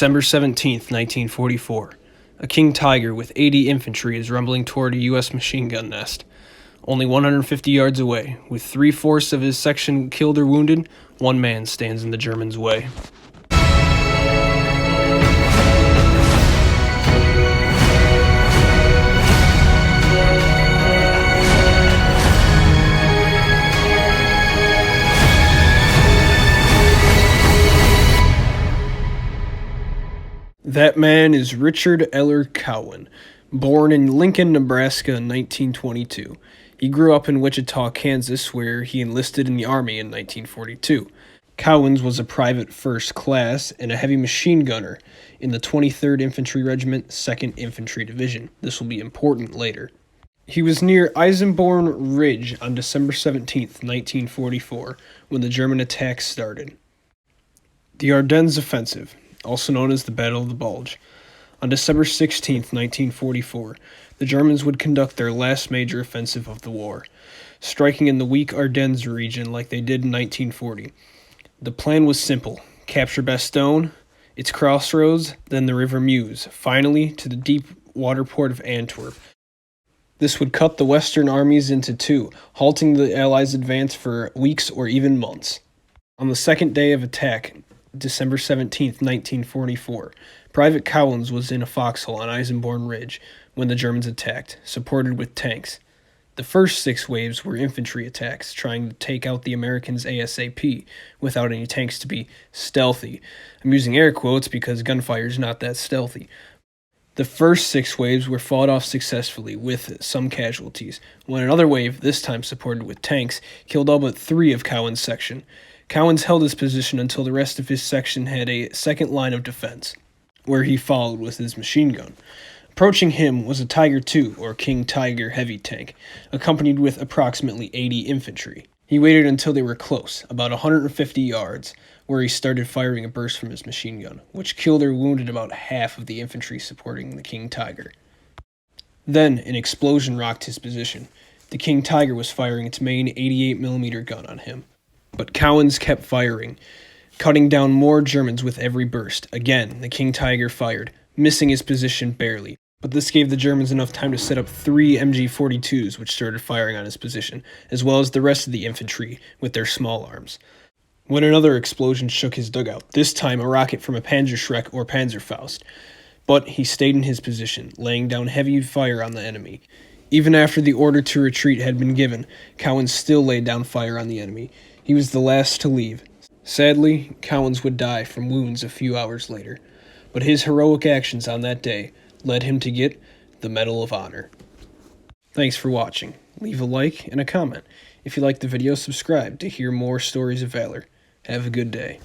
December 17th, 1944. A King Tiger with 80 infantry is rumbling toward a U.S. machine gun nest. Only 150 yards away, with 3/4 of his section killed or wounded, one man stands in the Germans' way. That man is Richard Eller Cowan, born in Lincoln, Nebraska in 1922. He grew up in Wichita, Kansas, where he enlisted in the Army in 1942. Cowans was a private first class and a heavy machine gunner in the 23rd Infantry Regiment, 2nd Infantry Division. This will be important later. He was near Eisenborn Ridge on December 17, 1944, when the German attack started. The Ardennes Offensive, also known as the Battle of the Bulge. On December 16, 1944, the Germans would conduct their last major offensive of the war, striking in the weak Ardennes region like they did in 1940. The plan was simple: capture Bastogne, its crossroads, then the River Meuse, finally to the deep water port of Antwerp. This would cut the Western armies into two, halting the Allies' advance for weeks or even months. On the second day of attack, December 17, 1944, Private Cowans was in a foxhole on Eisenborn Ridge when the Germans attacked, supported with tanks. The first 6 waves were infantry attacks, trying to take out the Americans ASAP, without any tanks to be stealthy. I'm using air quotes because gunfire is not that stealthy. The first 6 waves were fought off successfully, with some casualties, when another wave, this time supported with tanks, killed all but 3 of Cowan's section. Cowans held his position until the rest of his section had a second line of defense, where he followed with his machine gun. Approaching him was a Tiger II, or King Tiger heavy tank, accompanied with approximately 80 infantry. He waited until they were close, about 150 yards, where he started firing a burst from his machine gun, which killed or wounded about half of the infantry supporting the King Tiger. Then an explosion rocked his position. The King Tiger was firing its main 88mm gun on him. But Cowans kept firing, cutting down more Germans with every burst. Again, the King Tiger fired, missing his position barely. But this gave the Germans enough time to set up 3 MG-42s, which started firing on his position, as well as the rest of the infantry with their small arms. When another explosion shook his dugout, this time a rocket from a Panzerschreck or Panzerfaust. But he stayed in his position, laying down heavy fire on the enemy. Even after the order to retreat had been given, Cowans still laid down fire on the enemy. He was the last to leave. Sadly, Cowans would die from wounds a few hours later, but his heroic actions on that day led him to get the Medal of Honor. Thanks for watching. Leave a like and a comment. If you liked the video, subscribe to hear more stories of valor. Have a good day.